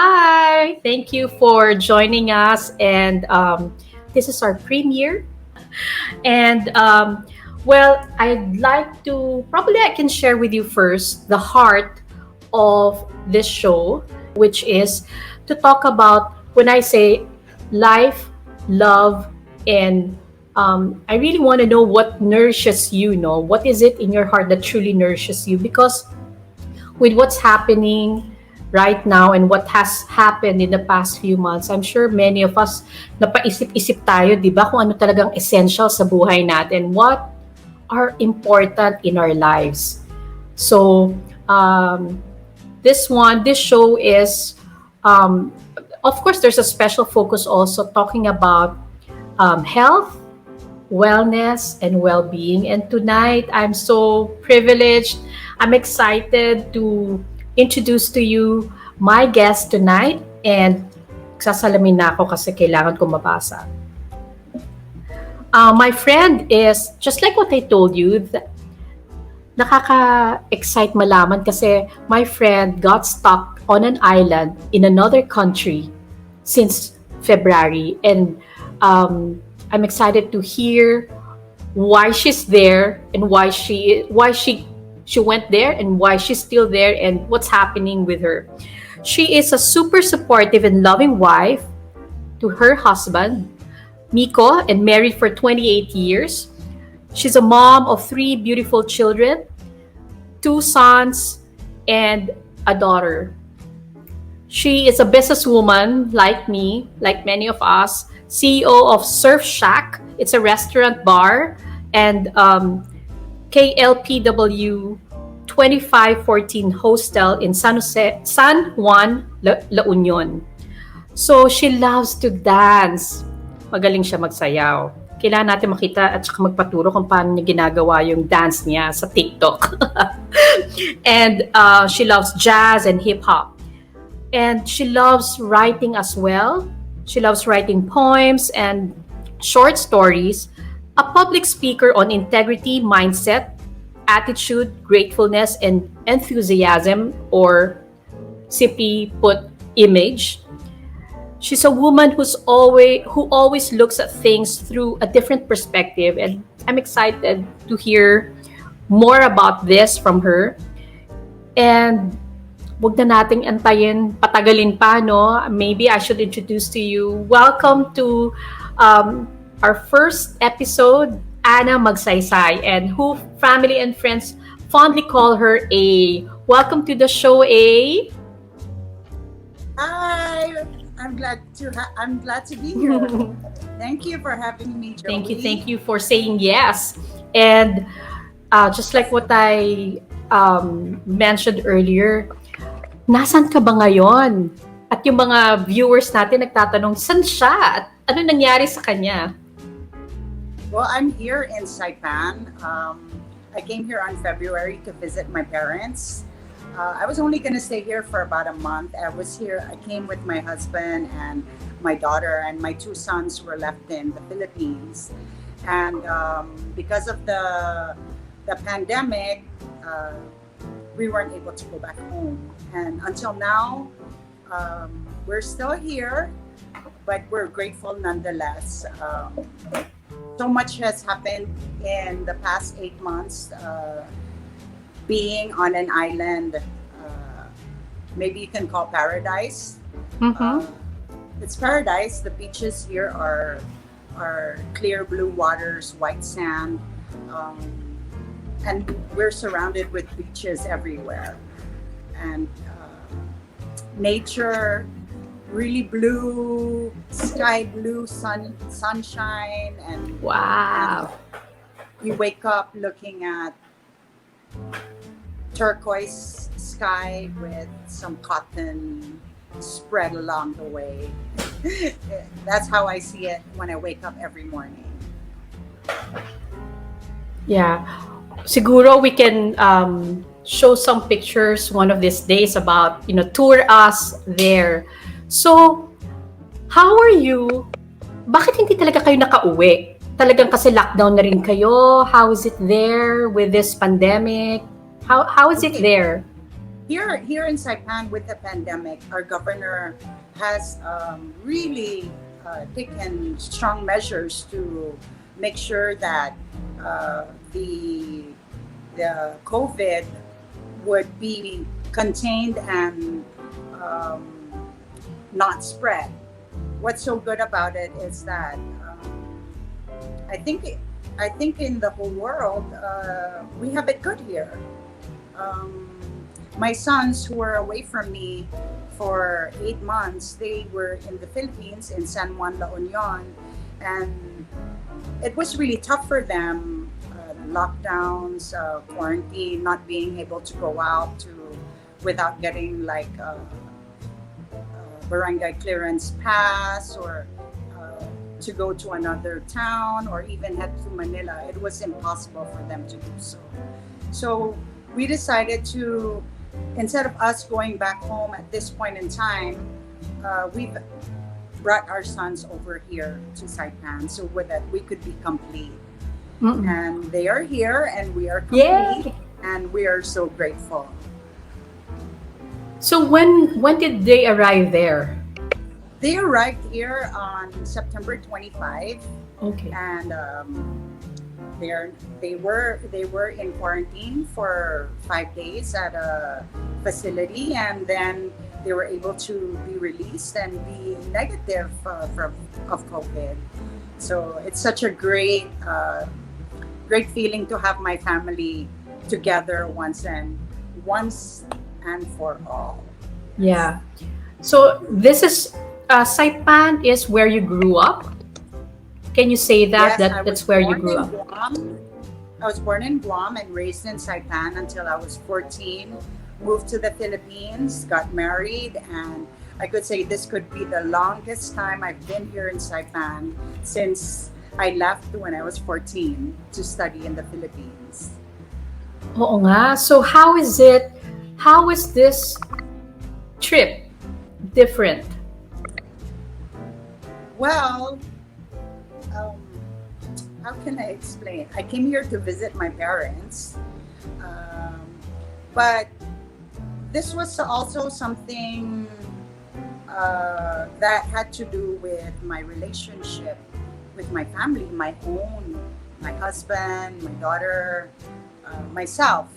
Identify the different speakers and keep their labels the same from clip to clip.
Speaker 1: Hi, thank you for joining us. And this is our premiere. And I'd like to probably I can share with you first the heart of this show, which is to talk about when I say life, love, and I really want to know what nourishes you. Know what is it in your heart that truly nourishes you? Because with what's happening right now and what has happened in the past few months, I'm sure many of us napaisip-isip tayo, di ba, kung ano talagang essential sa buhay natin, what are important in our lives. So, this show is, of course, there's a special focus also talking about health, wellness, and well-being. And tonight, I'm so privileged. I'm excited to introduce to you my guest tonight. And sasalamin na ako kasi kailangan ko mabasa. My friend is, just like what I told you, nakaka-excite malaman kasi my friend got stuck on an island in another country since February. And I'm excited to hear why she's there and why she went there and why she's still there and what's happening with her. She is a super supportive and loving wife to her husband, Miko, and married for 28 years. She's a mom of 3 beautiful children, 2 sons, and a daughter. She is a businesswoman like me, like many of us, CEO of Surf Shack. It's a restaurant bar, and KLPW 2514 Hostel in San Juan, La Union. So she loves to dance. Magaling siya magsayaw. Kailangan natin makita at saka magpaturo kung paano niya ginagawa yung dance niya sa TikTok. And she loves jazz and hip-hop. And she loves writing as well. She loves writing poems and short stories. A public speaker on integrity, mindset, attitude, gratefulness, and enthusiasm, or simply put, image. She's a woman who always looks at things through a different perspective, and I'm excited to hear more about this from her. And wag na nating antayin, patagalin pa, no? Maybe I should introduce to you. Welcome to our first episode, Anna Magsaysay, and who family and friends fondly call her A. Welcome to the show, A.
Speaker 2: Hi, I'm glad to be here. Thank you for having me, JHOEY.
Speaker 1: Thank you for saying yes. And just like what I mentioned earlier, nasan ka ba ngayon? At yung mga viewers natin nagtatanong, saan siya? At ano nangyari sa kanya?
Speaker 2: Well, I'm here in Saipan. I came here on February to visit my parents. I was only going to stay here for about a month. I came with my husband and my daughter, and my 2 sons were left in the Philippines. And because of the pandemic, we weren't able to go back home. And until now, we're still here, but we're grateful nonetheless. So much has happened in the past 8 months. Being on an island, maybe you can call paradise.
Speaker 1: Mm-hmm.
Speaker 2: It's paradise. The beaches here are clear blue waters, white sand, and we're surrounded with beaches everywhere. And nature, really blue, sky blue, sunshine, and
Speaker 1: Wow.
Speaker 2: and you wake up looking at turquoise sky with some cotton spread along the way. That's how I see it when I wake up every morning.
Speaker 1: Yeah. Siguro we can show some pictures one of these days about, tour us there. So, how are you? Bakit hindi talaga kayo nakauwi? Talagang kasi lockdown na rin kayo? How is it there with this pandemic? How is it there?
Speaker 2: here in Saipan with the pandemic, our governor has really taken strong measures to make sure that the COVID would be contained and not spread. What's so good about it is that I think I think in the whole world we have it good here. My sons who were away from me for 8 months, they were in the Philippines in San Juan, La Union, and it was really tough for them. Lockdowns, quarantine, not being able to go out to without getting like barangay clearance pass or to go to another town or even head to Manila. It was impossible for them to do so. So we decided to, instead of us going back home at this point in time, we've brought our sons over here to Saipan so that we could be complete. And they are here and we are complete. And we are so grateful.
Speaker 1: So when did they arrive there?
Speaker 2: They arrived here on September 25.
Speaker 1: Okay.
Speaker 2: And they were in quarantine for 5 days at a facility, and then they were able to be released and be negative of COVID. So it's such a great feeling to have my family together once and for all.
Speaker 1: Yeah. So this is Saipan is where you grew up. Can you say that
Speaker 2: Yes,
Speaker 1: that's where you grew up?
Speaker 2: I was born in Guam and raised in Saipan until I was 14. Moved to the Philippines, got married, and I could say this could be the longest time I've been here in Saipan since I left when I was 14 to study in the Philippines.
Speaker 1: Oo nga. So how is this trip different?
Speaker 2: Well, how can I explain? I came here to visit my parents, but this was also something that had to do with my relationship with my family, my husband, my daughter, myself.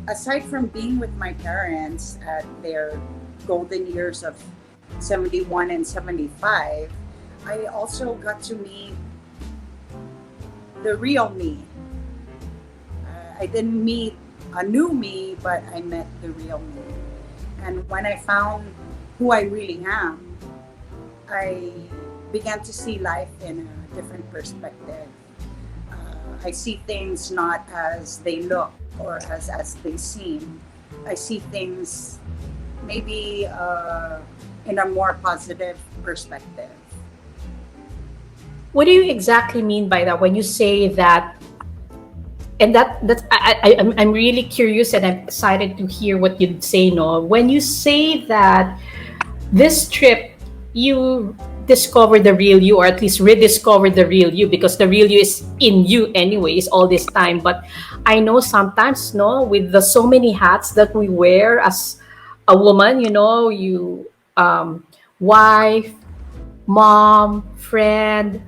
Speaker 2: Aside from being with my parents at their golden years of 71 and 75, I also got to meet the real me. I didn't meet a new me, but I met the real me. And when I found who I really am, I began to see life in a different perspective. I see things not as they look or as they seem. I see things maybe in a more positive perspective.
Speaker 1: What do you exactly mean by that when you say that? And I'm really curious and I'm excited to hear what you'd say, no? When you say that this trip, you discovered the real you, or at least rediscovered the real you, because the real you is in you anyways all this time. But I know sometimes, no, with the so many hats that we wear as a woman, you wife, mom, friend,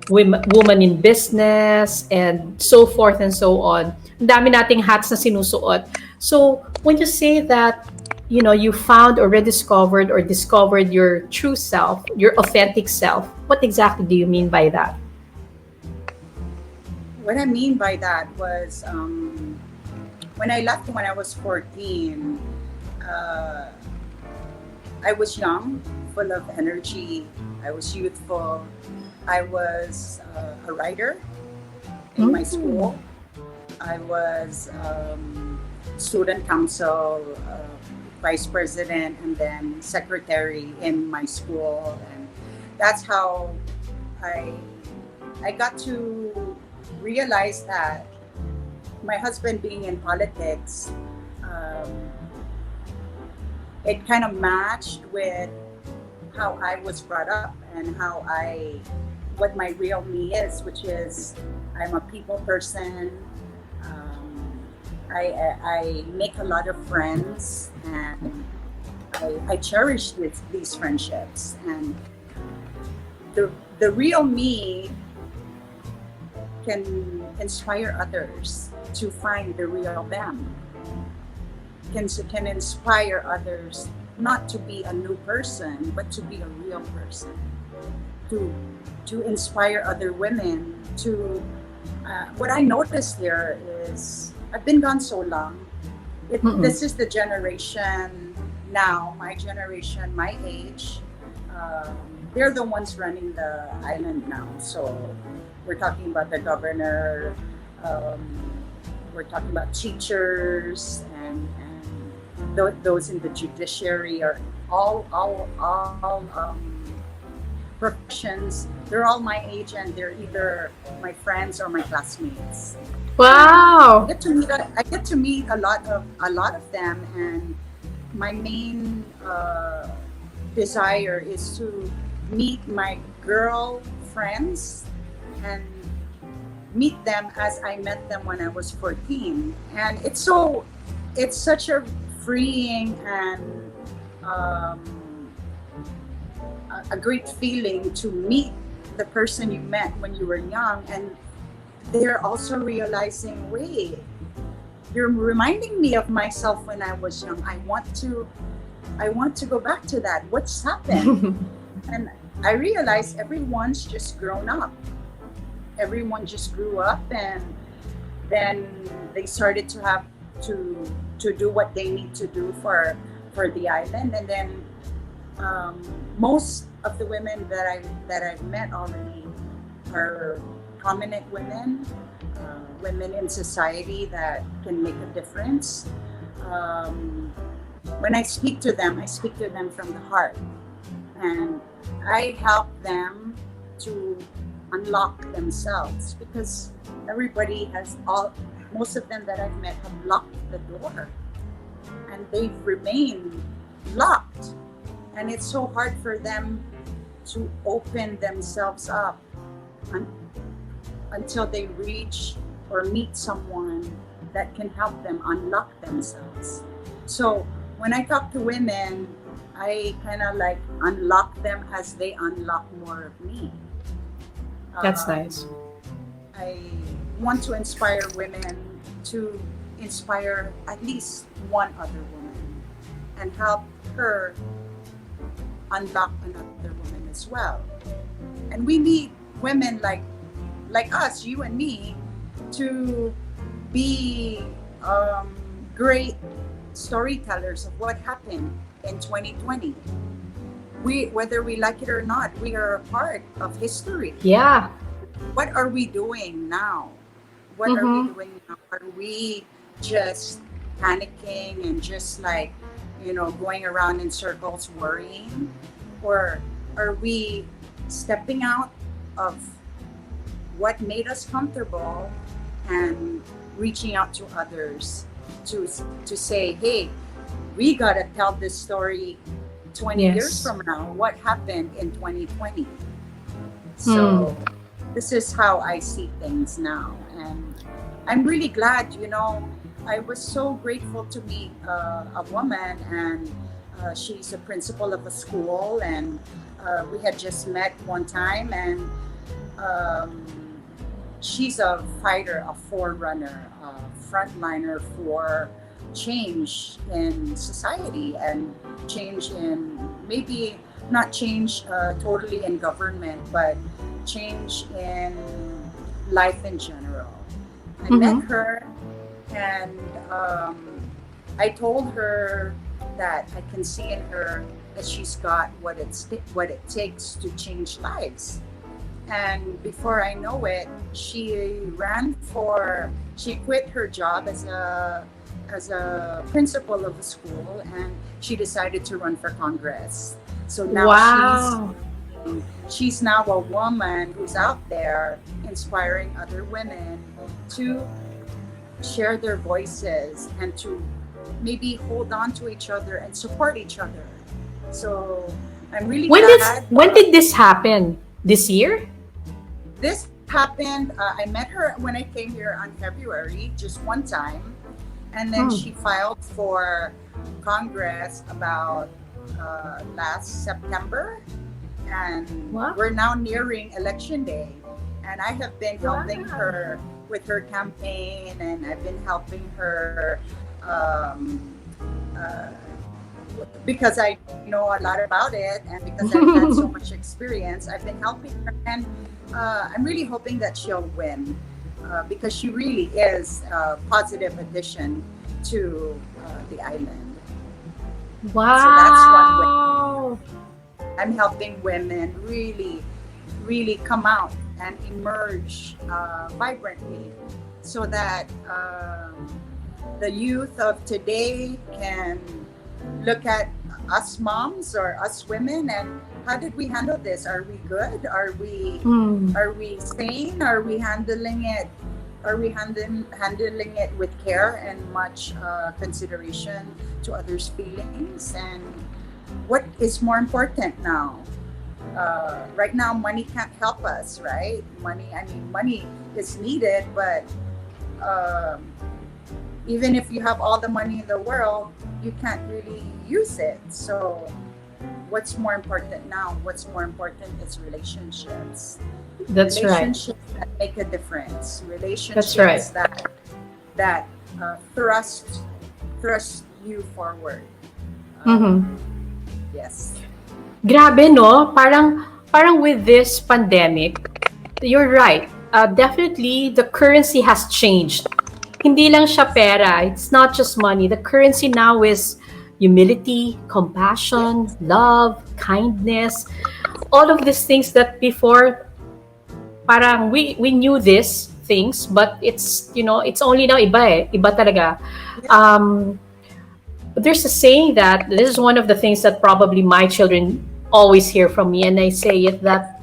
Speaker 1: woman in business, and so forth and so on. Ang dami nating hats na sinusuot. So when you say that, you found or rediscovered or discovered your true self, your authentic self, what exactly do you mean by that?
Speaker 2: What I mean by that was when I left when I was 14, I was young, full of energy. I was youthful. I was a writer in my school. I was student council, vice president, and then secretary in my school. And that's how I got to realize that my husband being in politics, it kind of matched with how I was brought up and what my real me is, which is I'm a people person. I make a lot of friends, and I cherish these friendships. And the real me can inspire others to find the real them. Can inspire others not to be a new person, but to be a real person. To inspire other women to. What I noticed here is I've been gone so long. This is the generation now, my generation, my age. They're the ones running the island now. So we're talking about the governor. Um, we're talking about teachers and those in the judiciary are all professions. They're all my age, and they're either my friends or my classmates.
Speaker 1: Wow.
Speaker 2: I get to meet a lot of them, and my main desire is to meet my girl friends and meet them as I met them when I was 14. And it's such a freeing and a great feeling to meet the person you met when you were young, and they're also realizing, wait, you're reminding me of myself when I was young. I want to go back to that. What's happened? And I realized everyone's just grown up. Everyone just grew up, and then they started to have to do what they need to do for the island. And then most of the women that I've met already are prominent women, women in society that can make a difference. When I speak to them from the heart, and I help them to unlock themselves, because most of them that I've met have locked the door, and they've remained locked, and it's so hard for them to open themselves up until they reach or meet someone that can help them unlock themselves. So when I talk to women, I kind of like unlock them as they unlock more of me.
Speaker 1: That's nice.
Speaker 2: I want to inspire women to inspire at least one other woman and help her unlock another woman as well. And we need women like us, you and me, to be great storytellers of what happened in 2020. Whether we like it or not, we are a part of history.
Speaker 1: Yeah.
Speaker 2: What are we doing now? What are we doing now? Are we just panicking and just like, going around in circles worrying? Or are we stepping out of what made us comfortable and reaching out to others to say, hey, we got to tell this story 20 years from now. What happened in 2020? So this is how I see things now. And I'm really glad, I was so grateful to meet a woman, and she's a principal of a school, and we had just met one time, and she's a fighter, a forerunner, a frontliner for change in society, and change in, maybe not change totally in government, but change in life in general. I met her, and I told her that I can see in her that she's got what it takes to change lives. And before I know it, she quit her job as a principal of a school, and she decided to run for Congress. So now she's now a woman who's out there inspiring other women to share their voices and to maybe hold on to each other and support each other. So I'm really glad.
Speaker 1: When did this happen? This year?
Speaker 2: This happened, I met her when I came here on February, just one time. And then she filed for Congress about last September, and we're now nearing election day. And I have been helping her with her campaign, and I've been helping her because I know a lot about it, and because I've had so much experience, I've been helping her, and I'm really hoping that she'll win because she really is a positive addition to the island.
Speaker 1: Wow.
Speaker 2: So that's one way. I'm helping women really come out and emerge vibrantly, so that the youth of today can look at us moms or us women and how did we handle this? Are we good? Are we sane? Are we handling it? Are we handling it with care and much consideration to others' feelings? And what is more important now? Right now, money can't help us, right? Money is needed, but even if you have all the money in the world, you can't really use it. So what's more important now? What's more important is relationships.
Speaker 1: That's
Speaker 2: Relationships that make a difference. Relationships
Speaker 1: That's
Speaker 2: that thrust you forward. Yes.
Speaker 1: Grabe, no? Parang with this pandemic, you're right. Definitely, the currency has changed. Hindi lang siya pera. It's not just money. The currency now is humility, compassion, love, kindness. All of these things that before, parang we knew these things, but it's, it's only now iba eh. Iba talaga. There's a saying that this is one of the things that probably my children always hear from me, and I say it that,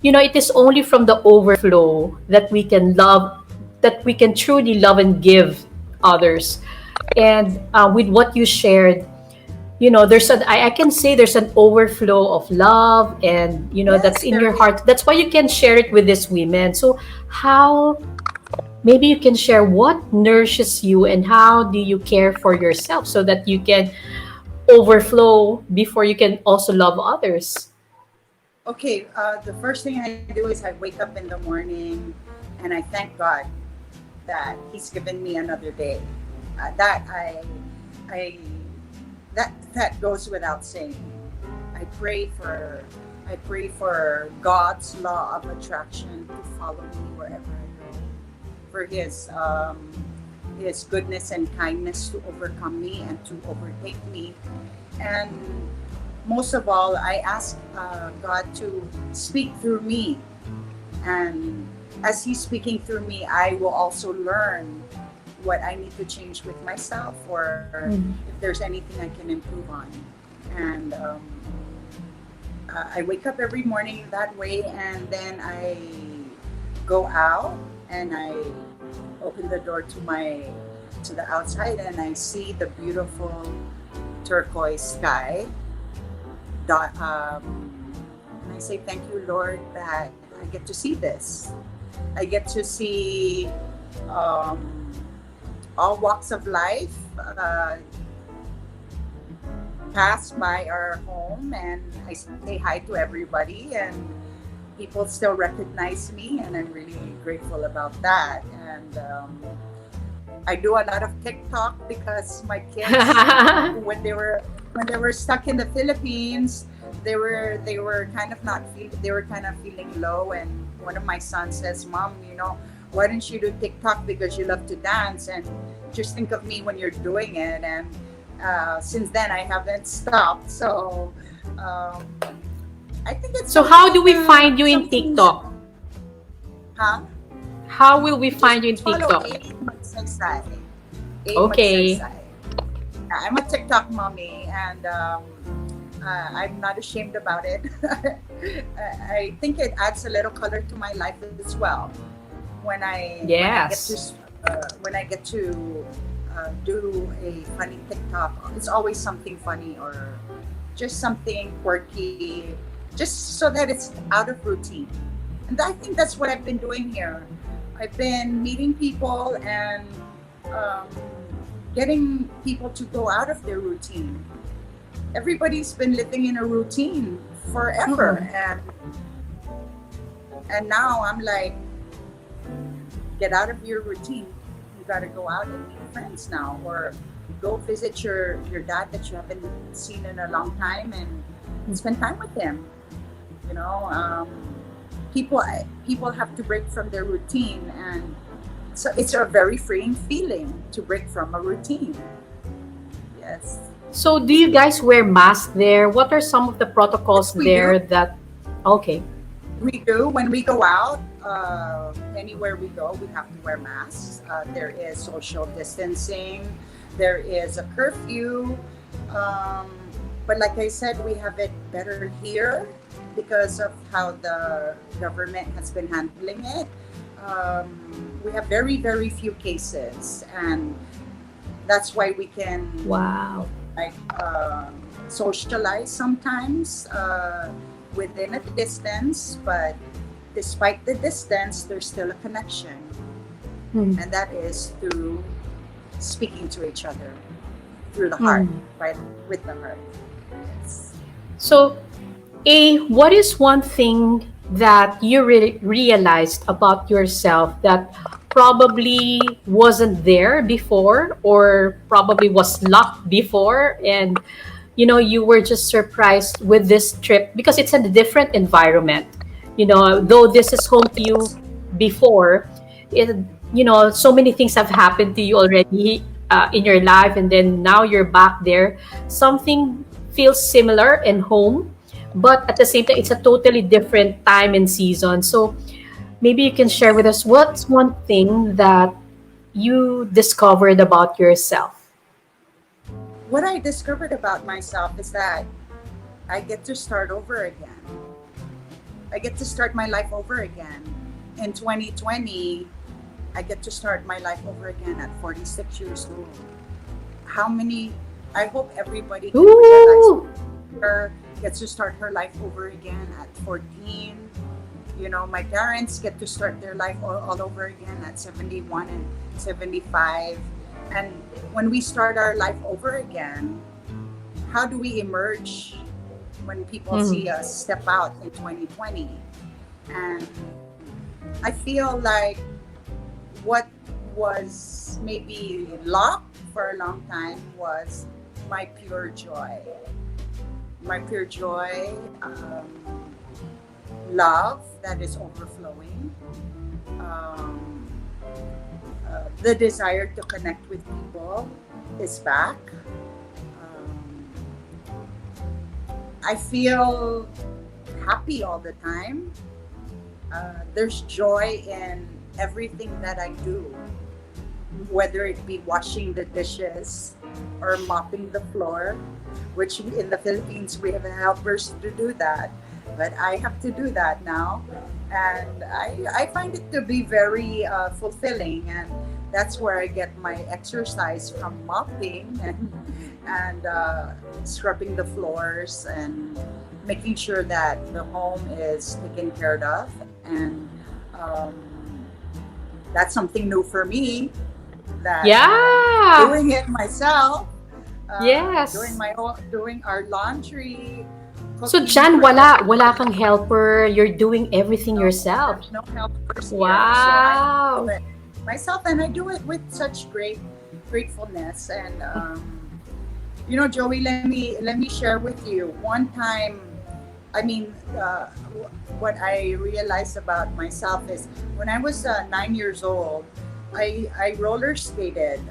Speaker 1: it is only from the overflow that we can love, that we can truly love and give others. And with what you shared, I can say there's an overflow of love, and that's in your heart. That's why you can share it with these women. So how, maybe you can share what nourishes you and how do you care for yourself so that you can overflow before you can also love others.
Speaker 2: Okay, the first thing I do is I wake up in the morning and I thank God that He's given me another day. That goes without saying. I pray for God's law of attraction to follow me wherever I go, for His goodness and kindness to overcome me and to overtake me, and most of all, I ask God to speak through me, and as He's speaking through me, I will also learn what I need to change with myself, or if there's anything I can improve on. And I wake up every morning that way, and then I go out and I open the door to the outside, and I see the beautiful turquoise sky. And I say, thank you, Lord, that I get to see this. I get to see all walks of life pass by our home, and I say hi to everybody, and people still recognize me, and I'm really grateful about that. And I do a lot of TikTok because my kids, when they were stuck in the Philippines, they were kind of feeling low, and one of my sons says, "Mom, why don't you do TikTok because you love to dance, and just think of me when you're doing it." And since then I haven't stopped. So I think it's
Speaker 1: so. How do we find you in TikTok?
Speaker 2: Huh?
Speaker 1: How will we find you in
Speaker 2: Follow
Speaker 1: TikTok?
Speaker 2: Magsaysay.
Speaker 1: Okay.
Speaker 2: Magsaysay. I'm a TikTok mommy, and I'm not ashamed about it. I think it adds a little color to my life as well. When I get to do a funny TikTok, it's always something funny or just something quirky, just so that it's out of routine. And I think that's what I've been doing here. I've been meeting people and getting people to go out of their routine. Everybody's been living in a routine forever, and now I'm like, get out of your routine. You got to go out and meet friends now, or go visit your dad that you haven't seen in a long time and spend time with him. You know, people have to break from their routine, and so it's a very freeing feeling to break from a routine. Yes.
Speaker 1: So do you guys wear masks there? What are some of the protocols
Speaker 2: We
Speaker 1: there
Speaker 2: do.
Speaker 1: that, okay.
Speaker 2: We do. When we go out, anywhere we go, we have to wear masks. There is social distancing. There is a curfew. But like I said, we have it better here because of how the government has been handling it. We have very, very few cases, and that's why we can
Speaker 1: Wow.
Speaker 2: like socialize sometimes within a distance, but despite the distance, there's still a connection,
Speaker 1: Hmm.
Speaker 2: and that is through speaking to each other through the heart, right? With the heart. Yes.
Speaker 1: So, what is one thing that you realized about yourself that probably wasn't there before, or probably was locked before, and you were just surprised with this trip because it's a different environment. Though this is home to you before, it, so many things have happened to you already in your life, and then now you're back there. Something feels similar and home, but at the same time, it's a totally different time and season. So maybe you can share with us what's one thing that you discovered about yourself.
Speaker 2: What I discovered about myself is that I get to start over again. I get to start my life over again. In 2020, I get to start my life over again at 46 years old. How many? I hope everybody can realize
Speaker 1: Ooh.
Speaker 2: her gets to start her life over again at 14. My parents get to start their life all over again at 71 and 75. And when we start our life over again, how do we emerge when people see us step out in 2020? And I feel like what was maybe locked for a long time was my pure joy. My pure joy, love that is overflowing, the desire to connect with people is back. I feel happy all the time. There's joy in everything that I do, whether it be washing the dishes or mopping the floor, which in the Philippines we have helpers to do that, but I have to do that now, and I find it to be very fulfilling, and that's where I get my exercise from mopping and scrubbing the floors and making sure that the home is taken care of, and that's something new for me, that
Speaker 1: Yeah.
Speaker 2: doing it myself,
Speaker 1: Yes.
Speaker 2: doing our laundry,
Speaker 1: So
Speaker 2: cooking
Speaker 1: Jan,
Speaker 2: for
Speaker 1: wala kang helper. You're doing everything yourself.
Speaker 2: there's no helpers here, so I
Speaker 1: Wow.
Speaker 2: do it myself, and I do it with such great gratefulness. And Joey, let me share with you. One time, I mean, what I realized about myself is when I was 9 years old, I roller skated.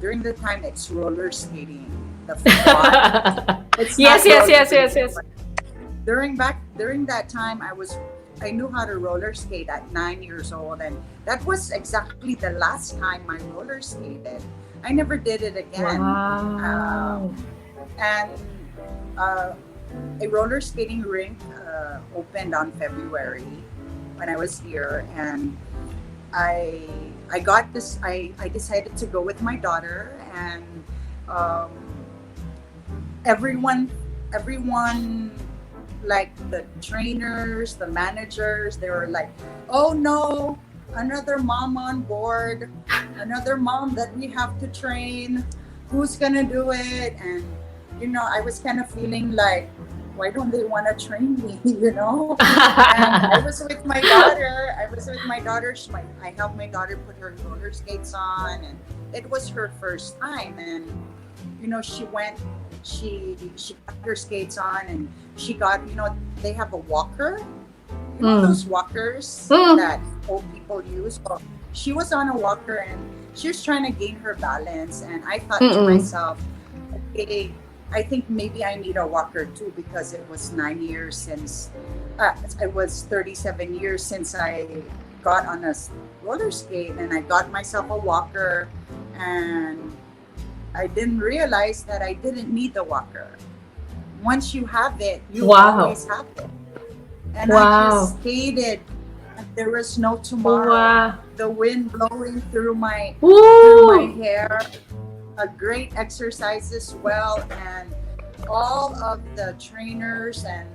Speaker 2: During the time, it's roller skating. The fun. It's
Speaker 1: Yes,
Speaker 2: not
Speaker 1: yes,
Speaker 2: roller
Speaker 1: yes, yes,
Speaker 2: skating.
Speaker 1: yes.
Speaker 2: During that time, I knew how to roller skate at 9 years old, and that was exactly the last time I roller skated. I never did it again.
Speaker 1: Wow.
Speaker 2: And a roller skating rink opened on February when I was here, and I got this. I decided to go with my daughter, and everyone, like the trainers, the managers, they were like, "Oh no, another mom on board, another mom that we have to train." who's gonna do it? And I was kind of feeling like, why don't they want to train me? And I was with my daughter. I helped my daughter put her roller skates on, and it was her first time. And she went. She got her skates on, and she got. They have a walker. Those walkers that old people use. Well, she was on a walker, and she was trying to gain her balance. And I thought to myself, okay, I think maybe I need a walker too, because it was 9 years since. It was 37 years since I got on a roller skate, and I got myself a walker, and I didn't realize that I didn't need the walker. Once you have it, you always have it. And I just skated. There was no tomorrow.
Speaker 1: Wow.
Speaker 2: The wind blowing through my hair. A great exercise as well. And all of the trainers and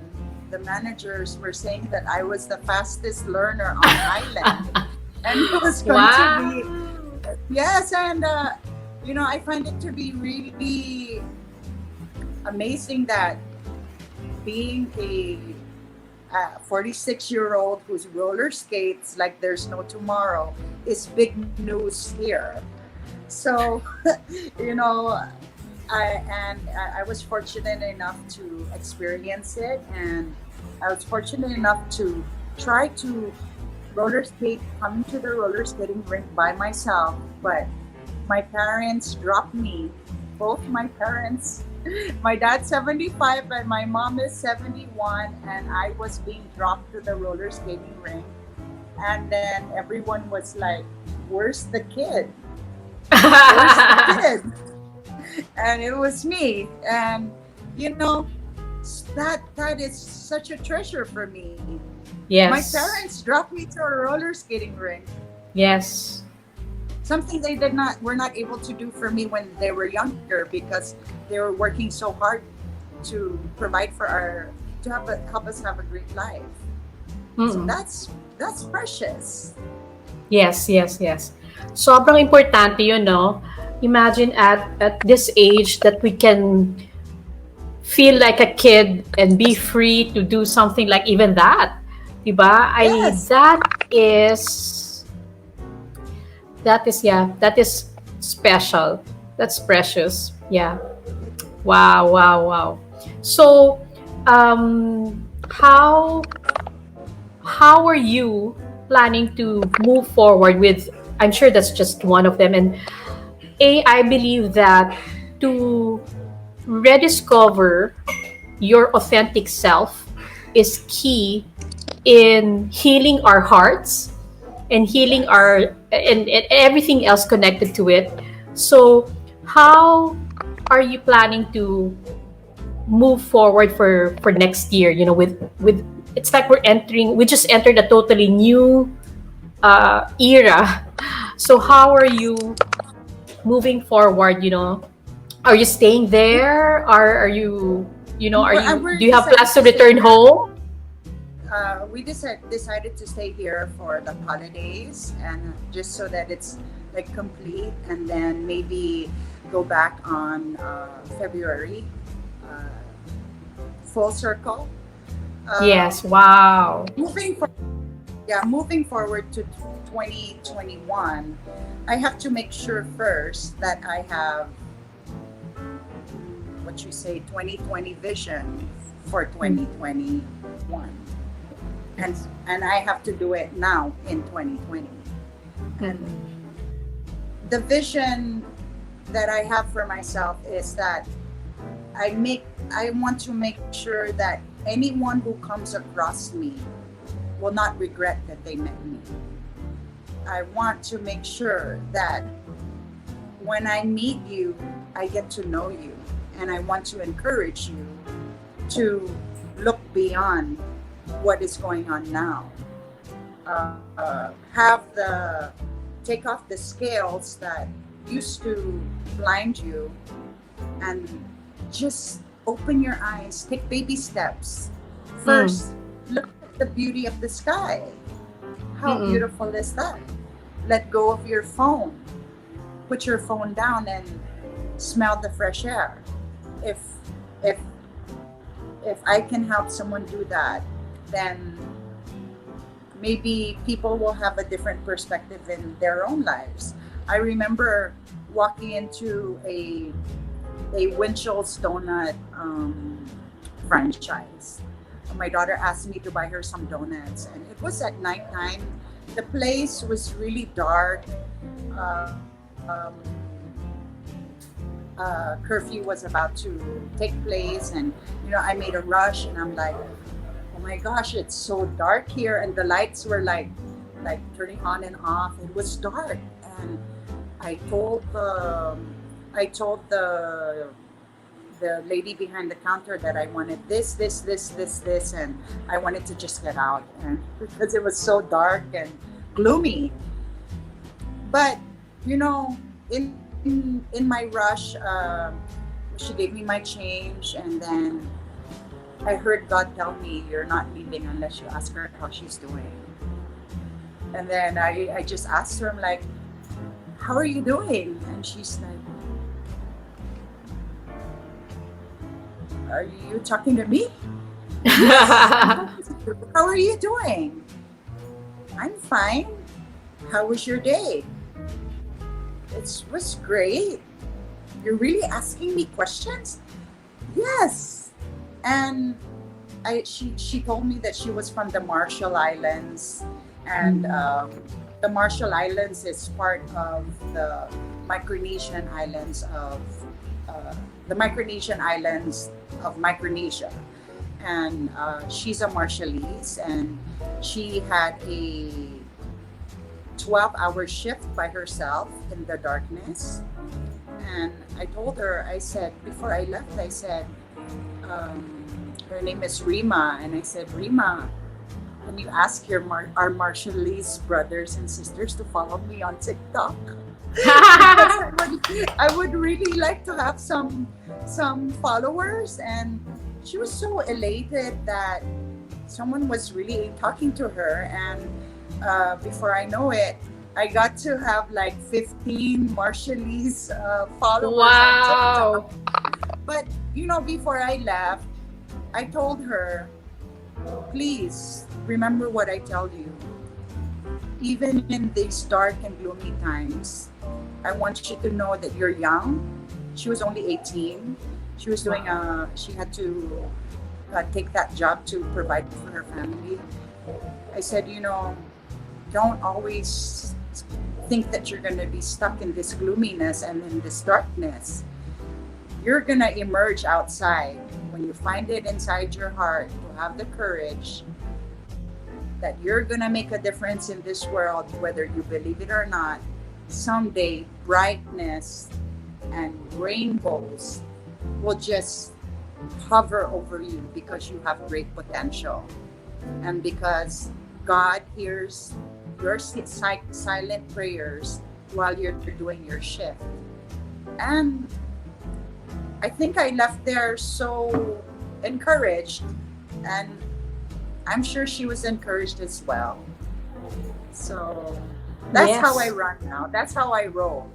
Speaker 2: the managers were saying that I was the fastest learner on island. And it was going to be, yes. And, I find it to be really amazing that being a 46-year-old who's roller skates like there's no tomorrow is big news here. So, I was fortunate enough to experience it, and I was fortunate enough to try to roller skate, come to the roller skating rink by myself, but my parents dropped me. Both my parents. My dad's 75 and my mom is 71, and I was being dropped to the roller skating rink. And then everyone was like, where's the kid? Where's the kid? And it was me. And that is such a treasure for me.
Speaker 1: Yes.
Speaker 2: My parents dropped me to a roller skating rink.
Speaker 1: Yes.
Speaker 2: Something they were not able to do for me when they were younger, because they were working so hard to provide for help us have a great life. So that's precious.
Speaker 1: Yes. Sobrang importante yun, no? Imagine at this age that we can feel like a kid and be free to do something like even that. Diba?
Speaker 2: Yes.
Speaker 1: That is special. That's precious. Yeah. Wow. So, how are you planning to move forward with? I'm sure that's just one of them. And I believe that to rediscover your authentic self is key in healing our hearts and healing our and everything else connected to it. So how are you planning to move forward for next year, with it's like we just entered a totally new era. So how are you moving forward? Are you staying there? Are you do you have plans to return home?
Speaker 2: We decided to stay here for the holidays, and just so that it's like complete, and then maybe go back on February, full circle.
Speaker 1: Yes. Wow.
Speaker 2: Moving forward to 2021, I have to make sure first that I have 2020 vision for 2021. And I have to do it now in 2020. And the vision that I have for myself is that I want to make sure that anyone who comes across me will not regret that they met me. I want to make sure that when I meet you, I get to know you, and I want to encourage you to look beyond what is going on now. Take off the scales that used to blind you, and just open your eyes. Take baby steps. First, look at the beauty of the sky. How beautiful is that? Let go of your phone. Put your phone down and smell the fresh air. If if if I can help someone do that, then maybe people will have a different perspective in their own lives. I remember walking into a Winchell's donut franchise. My daughter asked me to buy her some donuts, and it was at nighttime. The place was really dark. Uh, um, Curfew was about to take place, and I made a rush, and I'm like, oh my gosh, it's so dark here, and the lights were like turning on and off. It was dark, and I told the lady behind the counter that I wanted this, and I wanted to just get out, and because it was so dark and gloomy. But in my rush, she gave me my change, and then I heard God tell me, "You're not leaving unless you ask her how she's doing." And then I just asked her, I'm like, "How are you doing?" And she's like, "Are you talking to me?" "How are you doing?" "I'm fine. How was your day?" "It was great." "You're really asking me questions?" "Yes." And she told me that she was from the Marshall Islands, and the Marshall Islands is part of the Micronesian islands of Micronesia, and she's a Marshallese, and she had a 12-hour shift by herself in the darkness. And I told her, I said, before I left, I said, her name is Rima, and I said, "Rima, can you ask our Marshallese brothers and sisters to follow me on TikTok?" Because I would really like to have some followers. And she was so elated that someone was really talking to her, and before I know it, I got to have like 15 Marshallese followers.
Speaker 1: Wow.
Speaker 2: On TikTok. But before I left, I told her, "Please remember what I tell you. Even in these dark and gloomy times, I want you to know that you're young." She was only 18. She was doing she had to take that job to provide for her family. I said, don't always think that you're going to be stuck in this gloominess and in this darkness. You're going to emerge outside when you find it inside your heart to have the courage that you're going to make a difference in this world, whether you believe it or not. Someday, brightness and rainbows will just hover over you because you have great potential, and because God hears your silent prayers while you're doing your shift. And I think I left there so encouraged, and I'm sure she was encouraged as well. So that's how I run now. That's how I roll.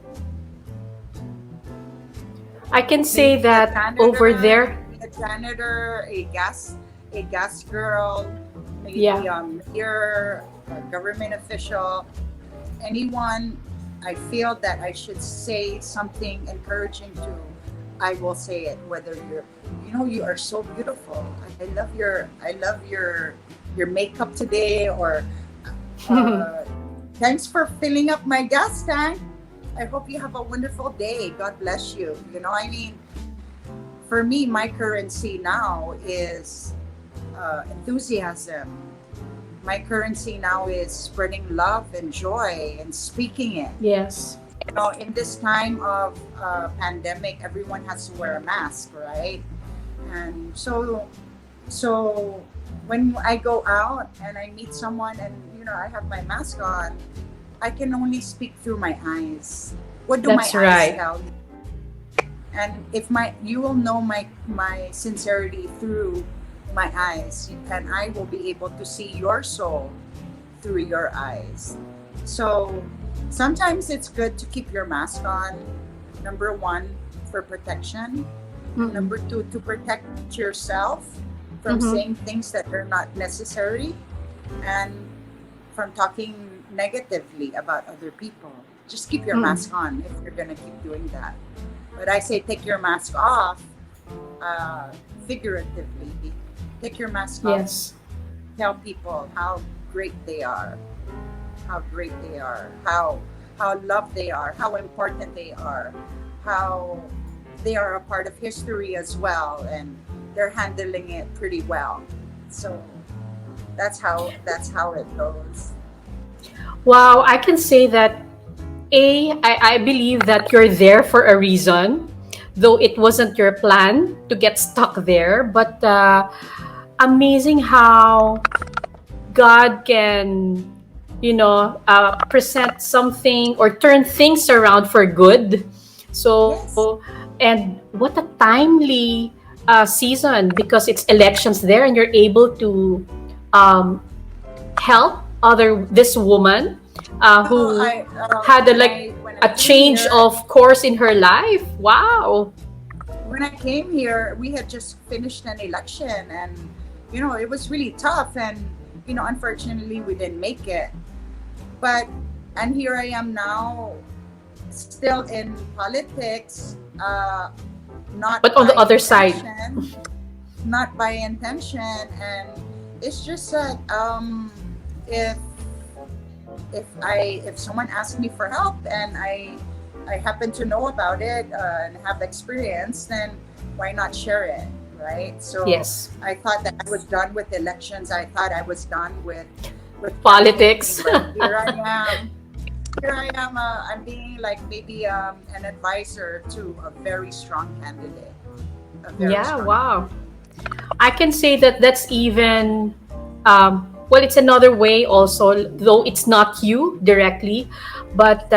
Speaker 1: I can say that
Speaker 2: janitor,
Speaker 1: over there,
Speaker 2: a janitor, a gas girl, maybe mayor, a government official, anyone I feel that I should say something encouraging to, I will say it. Whether you are so beautiful. I love your makeup today, or thanks for filling up my gas tank. I hope you have a wonderful day. God bless you. For me, my currency now is enthusiasm. My currency now is spreading love and joy and speaking it.
Speaker 1: yes,
Speaker 2: In this time of pandemic, everyone has to wear a mask, right? And so when I go out and I meet someone and I have my mask on, I can only speak through my eyes. What do
Speaker 1: That's
Speaker 2: my
Speaker 1: right.
Speaker 2: eyes tell you? And if you will know my sincerity through my eyes, and I will be able to see your soul through your eyes. So sometimes it's good to keep your mask on, number one, for protection.
Speaker 1: Mm-mm.
Speaker 2: Number two, to protect yourself from saying things that are not necessary and from talking negatively about other people. Just keep your mask on if you're gonna keep doing that. But I say take your mask off, figuratively. Take your mask off.
Speaker 1: Yes.
Speaker 2: Tell people how great they are, how loved they are, how important they are, how they are a part of history as well, and they're handling it pretty well. So that's how it goes.
Speaker 1: Wow, I can say that I believe that you're there for a reason, though it wasn't your plan to get stuck there. But amazing how God can, present something or turn things around for good.
Speaker 2: Yes.
Speaker 1: So, and what a timely season, because it's elections there, and you're able to um, help this woman who had
Speaker 2: When
Speaker 1: a
Speaker 2: I came
Speaker 1: change
Speaker 2: here,
Speaker 1: of course in her life. Wow.
Speaker 2: when I came here, we had just finished an election, and it was really tough, and unfortunately, we didn't make it. And here I am now, still in politics, not
Speaker 1: But on the
Speaker 2: by
Speaker 1: other side.
Speaker 2: intention, not by intention, and it's just that if if someone asks me for help and I happen to know about it and have experience, then why not share it, right? So
Speaker 1: Yes.
Speaker 2: I thought that I was done with elections. I thought I was done with
Speaker 1: Politics.
Speaker 2: campaigning, but here I am. Here I am. I'm being like maybe an advisor to a very strong candidate. A very
Speaker 1: Yeah,
Speaker 2: strong
Speaker 1: wow. I can say that that's even, well, it's another way also, though it's not you directly, but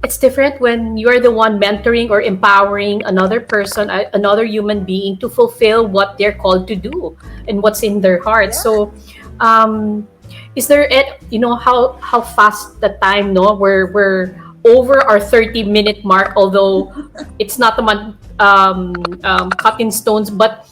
Speaker 1: it's different when you're the one mentoring or empowering another person, another human being to fulfill what they're called to do and what's in their heart.
Speaker 2: Yeah.
Speaker 1: So, is there, how fast the time, no? We're over our 30-minute mark, although it's not cut in stones, but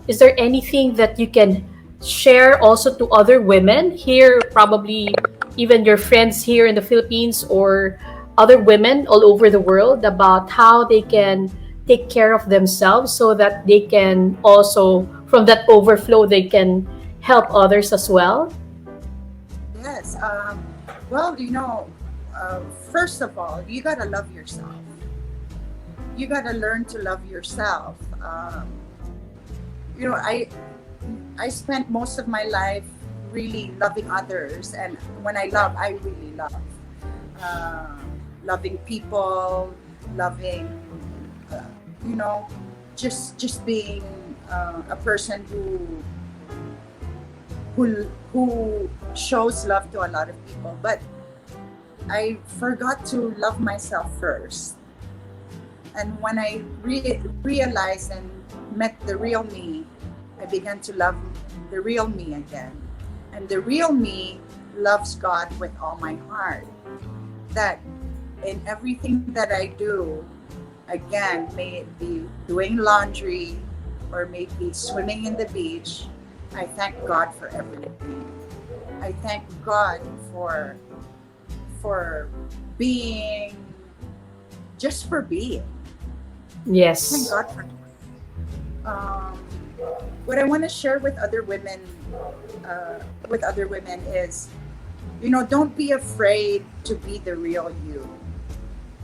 Speaker 1: is there anything that you can share also to other women here, probably even your friends here in the Philippines or other women all over the world, about how they can take care of themselves so that they can also, from that overflow, they can help others as well?
Speaker 2: Yes. Well, first of all, you gotta love yourself. You gotta learn to love yourself. I spent most of my life really loving others, and when I love, I really love. Loving people, loving, just being a person who shows love to a lot of people. But I forgot to love myself first. And when I realized and met the real me, I began to love the real me again. And the real me loves God with all my heart. That in everything that I do, again, may it be doing laundry or maybe swimming in the beach, I thank God for everything. I thank God for being, just for being. Thank
Speaker 1: Yes.
Speaker 2: God for what I want to share with other women, is, don't be afraid to be the real you.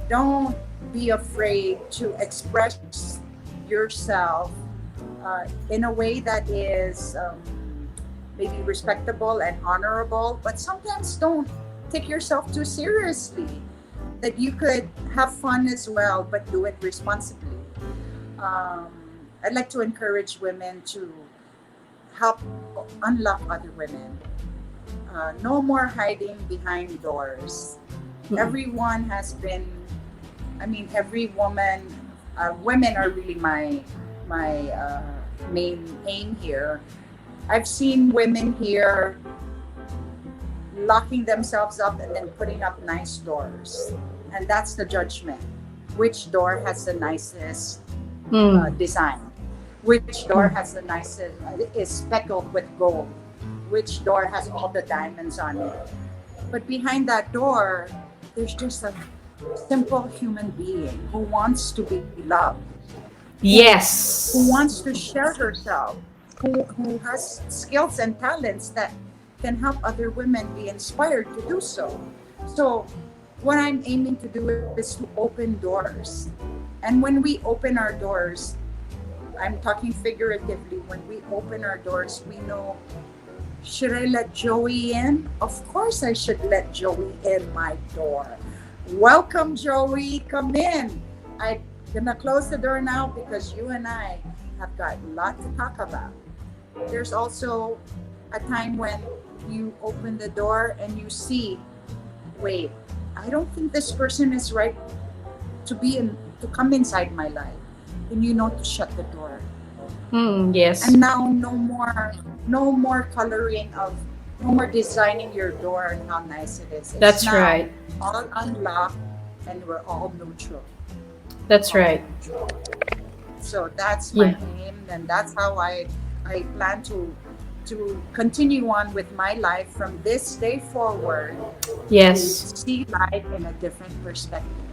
Speaker 2: Don't be afraid to express yourself in a way that is maybe respectable and honorable, but sometimes don't take yourself too seriously. That you could have fun as well, but do it responsibly. I'd like to encourage women to help unlock other women. No more hiding behind doors. Everyone has been, every woman, women are really my main aim here. I've seen women here locking themselves up and then putting up nice doors. And that's the judgment. which door has the nicest
Speaker 1: Mm.
Speaker 2: design, which door has the nicest is speckled with gold, which door has all the diamonds on it. But behind that door, there's just a simple human being who wants to be loved,
Speaker 1: Yes.
Speaker 2: who wants to share herself, who has skills and talents that can help other women be inspired to do so. So, what I'm aiming to do is to open doors. And when we open our doors, I'm talking figuratively, when we open our doors, we know, should I let Joey in? Of course I should let Joey in my door. Welcome, Joey. Come in. I'm gonna close the door now because you and I have got a lot to talk about. There's also a time when you open the door and you see, wait, I don't think this person is right to come inside my life. And you know to shut the door.
Speaker 1: Yes.
Speaker 2: And now no more coloring of, no more designing your door and how nice it is. It's
Speaker 1: That's
Speaker 2: now
Speaker 1: right.
Speaker 2: all unlocked and we're all neutral.
Speaker 1: That's right.
Speaker 2: So that's my
Speaker 1: Yeah.
Speaker 2: aim, and that's how I plan to continue on with my life from this day forward,
Speaker 1: Yes.
Speaker 2: to see life in a different perspective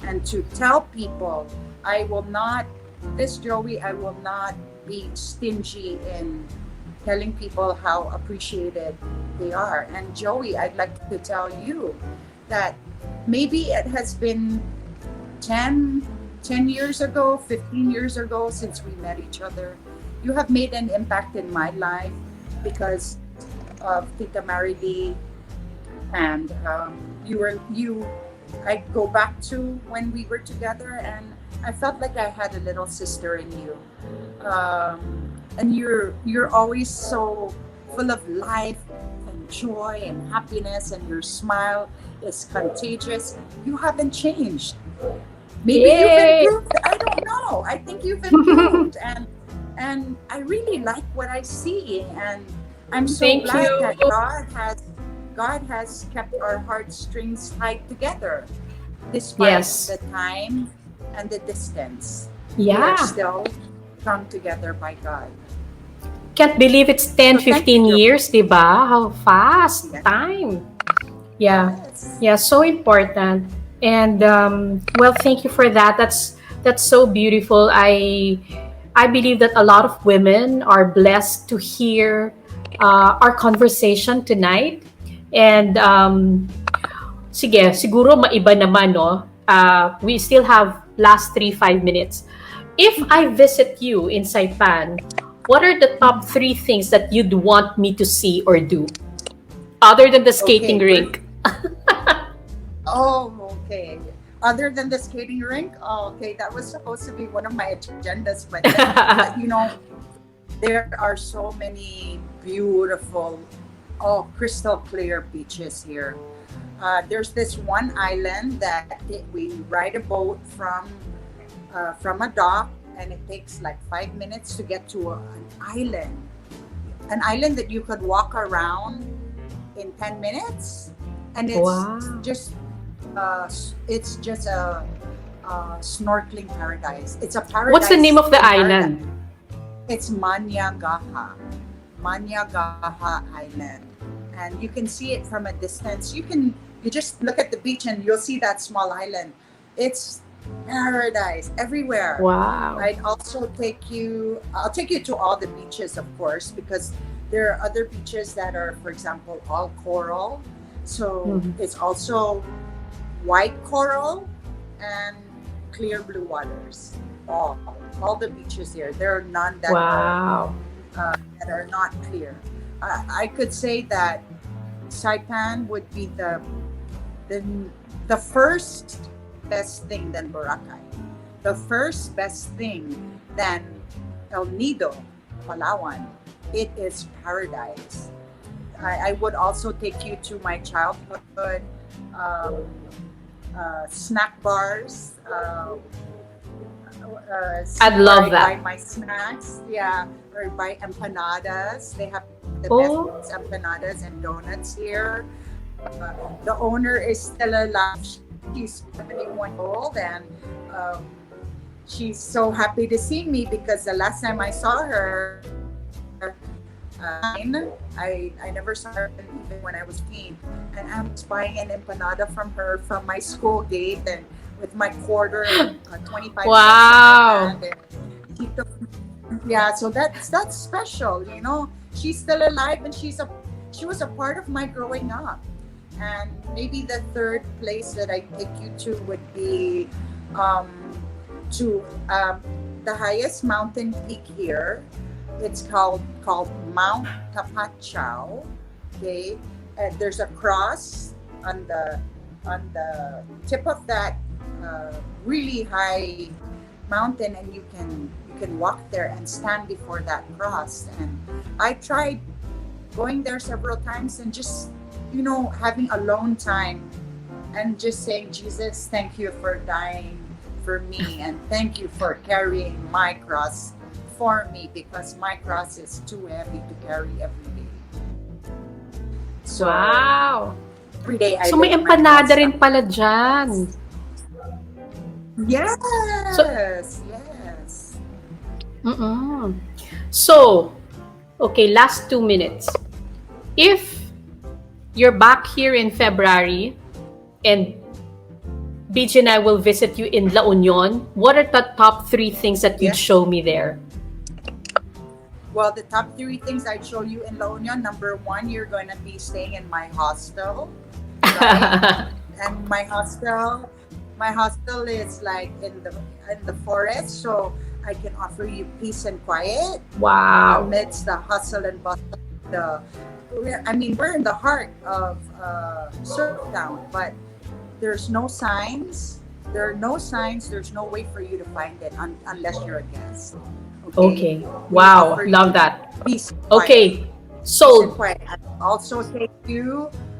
Speaker 2: and to tell people I will not be stingy in telling people how appreciated they are. And Joey, I'd like to tell you that maybe it has been 10 years ago, 15 years ago since we met each other. You have made an impact in my life because of Tita Marilee, and I go back to when we were together, and I felt like I had a little sister in you. And you're always so full of life and joy and happiness, and your smile is contagious. You haven't changed. Maybe
Speaker 1: Yay!
Speaker 2: you've improved. I don't know. I think you've improved, and I really like what I see, and I'm so
Speaker 1: Thank
Speaker 2: glad
Speaker 1: you.
Speaker 2: that God has kept our heartstrings tied together, despite
Speaker 1: Yes.
Speaker 2: the time and the distance. We
Speaker 1: Yeah.
Speaker 2: are still come together by God.
Speaker 1: Can't believe it's 10,
Speaker 2: So thank
Speaker 1: 15
Speaker 2: you, Joey.
Speaker 1: years, diba? How fast
Speaker 2: Yeah.
Speaker 1: time. Yeah.
Speaker 2: Yes.
Speaker 1: Yeah, so important. And well, thank you for that. That's so beautiful. I believe that a lot of women are blessed to hear our conversation tonight. And sige, siguro maiba naman, no? We still have last 3-5 minutes. If I visit you in Saipan, what are the top 3 things that you'd want me to see or do other than the skating
Speaker 2: Okay.
Speaker 1: rink?
Speaker 2: Oh, okay. Other than the skating rink, okay, that was supposed to be one of my agendas, but you know, there are so many beautiful, crystal clear beaches here. There's this one island that we ride a boat from a dock, and it takes like 5 minutes to get to an island that you could walk around in 10 minutes, and
Speaker 1: Wow.
Speaker 2: it's just a snorkeling paradise. It's a paradise.
Speaker 1: What's the name of the
Speaker 2: in
Speaker 1: island?
Speaker 2: It's Manyagaha Island, and you can see it from a distance. You just look at the beach and you'll see that small island. It's paradise everywhere.
Speaker 1: Wow.
Speaker 2: I'll take you to all the beaches, of course, because there are other beaches that are, for example, all coral. So it's also white coral and clear blue waters. All the beaches here. There are none that
Speaker 1: Wow.
Speaker 2: are not clear. I could say that Saipan would be the first best thing than Boracay. The first best thing than El Nido, Palawan. It is paradise. I would also take you to my childhood snack bars.
Speaker 1: I'd love
Speaker 2: where I
Speaker 1: that.
Speaker 2: buy my snacks, yeah, or buy empanadas. They have the
Speaker 1: Oh.
Speaker 2: best empanadas and donuts here. The owner is still alive. She's 71 old, and um, she's so happy to see me because the last time I saw her, I never saw her even when I was 15, and I was buying an empanada from her from my school gate, and with my quarter and 25
Speaker 1: Wow.
Speaker 2: cents in my hand. And she took, yeah, so that's special, you know. She's still alive, and she was a part of my growing up. And maybe the third place that I take you to would be um, to the highest mountain peak here. It's called Mount Tapachao. Okay, and there's a cross on the tip of that really high mountain, and you can walk there and stand before that cross. And I tried going there several times and just, you know, having alone time and just saying, Jesus, thank you for dying for me, and thank you for carrying my cross for me, because my cross is too heavy to carry every day. So
Speaker 1: Wow.
Speaker 2: every day I
Speaker 1: So may
Speaker 2: lay my
Speaker 1: empanada
Speaker 2: cross
Speaker 1: rin
Speaker 2: down.
Speaker 1: pala dyan.
Speaker 2: Yes,
Speaker 1: So,
Speaker 2: yes.
Speaker 1: mm-mm. So, okay, last 2 minutes. If you're back here in February and BJ and I will visit you in La Union, what are the top 3 things that you'd
Speaker 2: Yes.
Speaker 1: show me there?
Speaker 2: Well, the top 3 things I'd show you in La Union. Number 1, you're going to be staying in my hostel, right? And my hostel is like in the forest, so I can offer you peace and quiet
Speaker 1: Wow.
Speaker 2: amidst the hustle and bustle. We're in the heart of Surf Town, but there's no signs. There are no signs. There's no way for you to find it unless you're a guest.
Speaker 1: Okay.
Speaker 2: We
Speaker 1: Wow.
Speaker 2: offer
Speaker 1: Love
Speaker 2: you
Speaker 1: that.
Speaker 2: peace and quiet.
Speaker 1: Okay.
Speaker 2: Peace and
Speaker 1: So,
Speaker 2: quiet.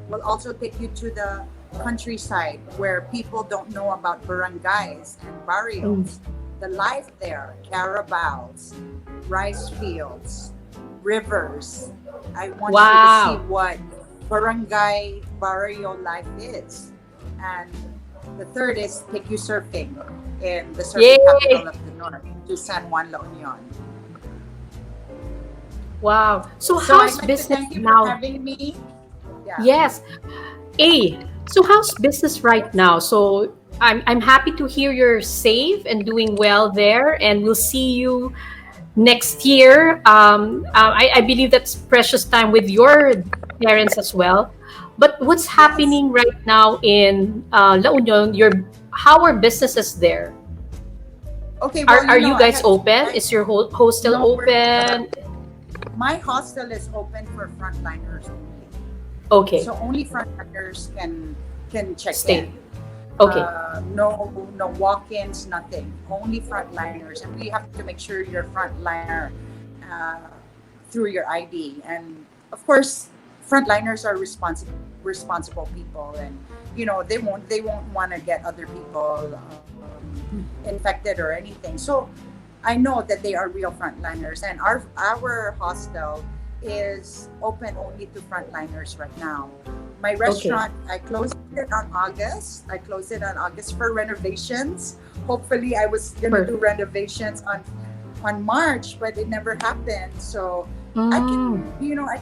Speaker 2: We'll also take you to the countryside where people don't know about barangays and barrios. The life there, carabaos, rice fields, rivers. I want you to see
Speaker 1: wow.
Speaker 2: what barangay barrio life is. And the third is take you surfing in the surfing capital
Speaker 1: Yay.
Speaker 2: of the north, to San Juan, La Union.
Speaker 1: Wow. So,
Speaker 2: So I'd
Speaker 1: how's
Speaker 2: like to
Speaker 1: business
Speaker 2: thank you for
Speaker 1: now?
Speaker 2: having me. Yeah.
Speaker 1: Yes. So how's business right now? So I'm happy to hear you're safe and doing well there, and we'll see you next year. I believe that's precious time with your parents as well. But what's
Speaker 2: Yes.
Speaker 1: happening right now in La Union? How are businesses there?
Speaker 2: Okay, well,
Speaker 1: Are you guys open?
Speaker 2: I,
Speaker 1: Is your hostel
Speaker 2: no,
Speaker 1: open?
Speaker 2: my hostel is open for frontliners only.
Speaker 1: Okay,
Speaker 2: So only frontliners can check
Speaker 1: stay.
Speaker 2: in.
Speaker 1: Okay,
Speaker 2: No walk-ins, nothing. Only frontliners, and we have to make sure you're frontliner uh, through your ID. And of course, frontliners are responsible people, and you know they won't want to get other people infected or anything. So I know that they are real frontliners, and our hostel is open only to frontliners right now. My restaurant, I closed it on August. I closed it on August for renovations. Hopefully, I was gonna do renovations on March, but it never happened. So I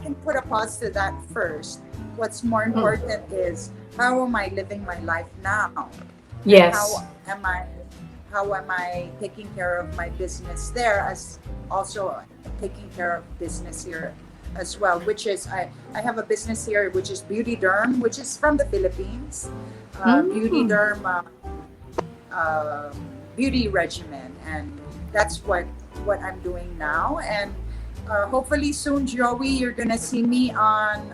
Speaker 2: can put a pause to that first. What's more important is how am I living my life now? And
Speaker 1: yes.
Speaker 2: how am I taking care of my business there, as also taking care of business here as well, which is I have a business here which is Beauty Derm, which is from the Philippines. Beauty Derm beauty regimen, and that's what I'm doing now. And hopefully soon, Joey, you're gonna see me on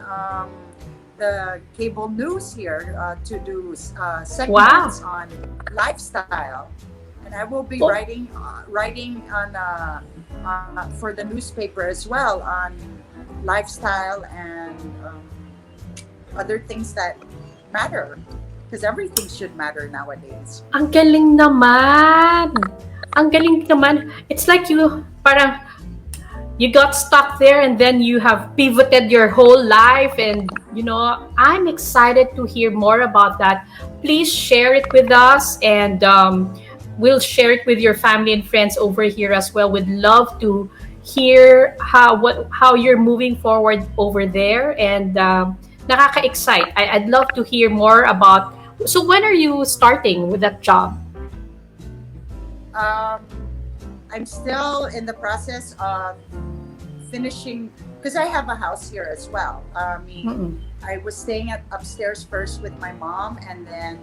Speaker 2: the cable news here to do segments on lifestyle, and I will be writing on for the newspaper as well on lifestyle and other things that matter, because everything should matter nowadays.
Speaker 1: Ang galing naman. Ang galing naman. It's like parang you got stuck there and then you have pivoted your whole life, and I'm excited to hear more about that. please share it with us, and we'll share it with your family and friends over here as well. We'd love to hear how you're moving forward over there, and nakaka-excite. I'd love to hear more about. So when are you starting with that job?
Speaker 2: Um, I'm still in the process of finishing because I have a house here as well.
Speaker 1: Mm-mm.
Speaker 2: I was staying upstairs first with my mom, and then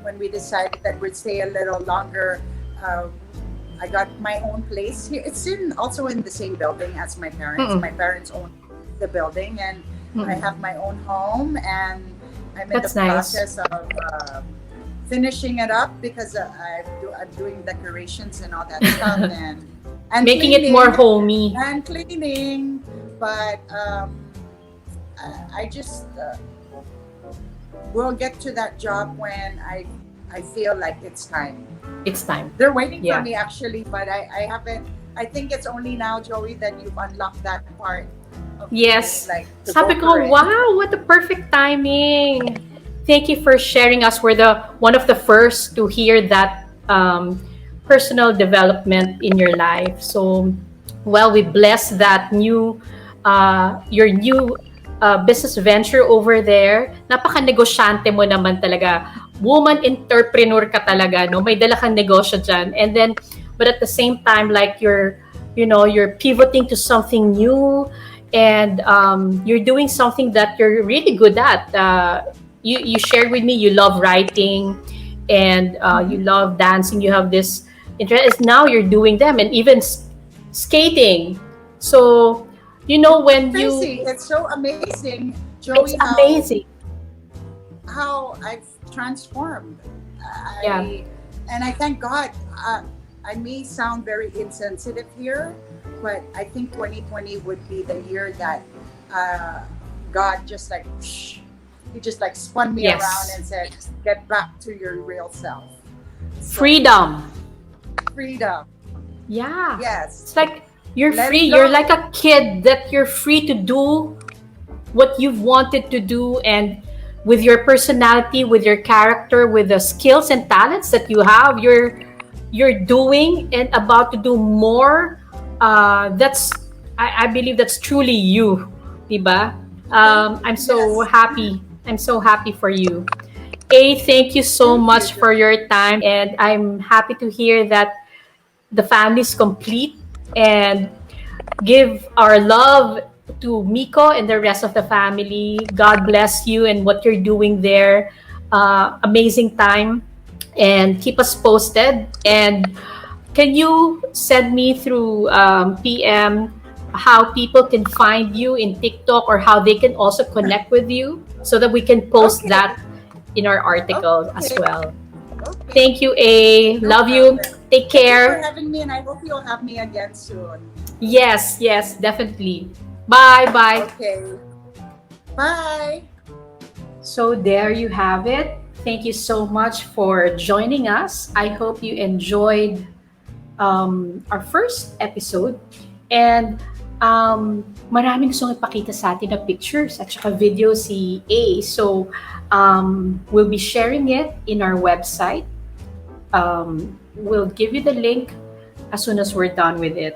Speaker 2: when we decided that we'd stay a little longer, I got my own place here. It's also in the same building as my parents.
Speaker 1: Mm-mm.
Speaker 2: My parents own the building, and I
Speaker 1: Mm-mm.
Speaker 2: have my own home, and I'm in
Speaker 1: That's
Speaker 2: the
Speaker 1: nice.
Speaker 2: process of finishing it up because I'm doing decorations and all that stuff, and
Speaker 1: Making it more
Speaker 2: cleaning
Speaker 1: homey.
Speaker 2: and cleaning. But I just will get to that job when I feel like it's time.
Speaker 1: It's time.
Speaker 2: They're waiting
Speaker 1: Yeah.
Speaker 2: for me actually, but I haven't. I think it's only now, Joey, that you've unlocked that part of me,
Speaker 1: Yes.
Speaker 2: like to
Speaker 1: Sabi
Speaker 2: go for
Speaker 1: ko,
Speaker 2: it.
Speaker 1: wow, what a perfect timing. Thank you for sharing us. We're the one of the first to hear that personal development in your life. So, well, we bless that your new business venture over there. Napaka-negosyante mo naman talaga. Woman entrepreneur ka talaga, no? May dala kang negosyo dyan. And then, but at the same time, like you're pivoting to something new, and you're doing something that you're really good at. You shared with me you love writing, and you love dancing. You have this interest. Now you're doing them, and even skating. So when
Speaker 2: Crazy!
Speaker 1: you,
Speaker 2: It's so amazing,
Speaker 1: it's
Speaker 2: Joey,
Speaker 1: amazing.
Speaker 2: how I've transformed.
Speaker 1: Yeah.
Speaker 2: And I thank God. I may sound very insensitive here, but I think 2020 would be the year that God just like he just like spun me
Speaker 1: Yes.
Speaker 2: around and said, "Get back to your real self." So,
Speaker 1: Freedom.
Speaker 2: freedom.
Speaker 1: Yeah.
Speaker 2: Yes.
Speaker 1: It's like you're
Speaker 2: Let
Speaker 1: free.
Speaker 2: it go.
Speaker 1: You're like a kid that you're free to do what you've wanted to do, and with your personality, with your character, with the skills and talents that you have, you're doing and about to do more. That's I believe that's truly you, diba? I'm so
Speaker 2: Yes.
Speaker 1: happy. I'm so happy for you. Thank you so
Speaker 2: Thank
Speaker 1: much
Speaker 2: you,
Speaker 1: for your time, and I'm happy to hear that the family's complete, and give our love to Miko and the rest of the family. God bless you and what you're doing there. Amazing time, and keep us posted. And can you send me through PM how people can find you in TikTok, or how they can also connect with you, so that we can post
Speaker 2: Okay.
Speaker 1: that in our article as
Speaker 2: Okay.
Speaker 1: well.
Speaker 2: Okay.
Speaker 1: Thank you, A.
Speaker 2: No
Speaker 1: Love you.
Speaker 2: problem.
Speaker 1: Take
Speaker 2: Thank you for
Speaker 1: care.
Speaker 2: having me, and I hope you'll have me again soon.
Speaker 1: Yes, definitely. Bye, bye.
Speaker 2: Okay. Bye.
Speaker 1: So there you have it. Thank you so much for joining us. I hope you enjoyed our first episode. And maraming gustong ipakita sa atin na pictures at saka video si A. So we'll be sharing it in our website. We'll give you the link as soon as we're done with it.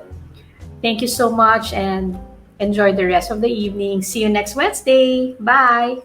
Speaker 1: Thank you so much, and enjoy the rest of the evening. See you next Wednesday. Bye.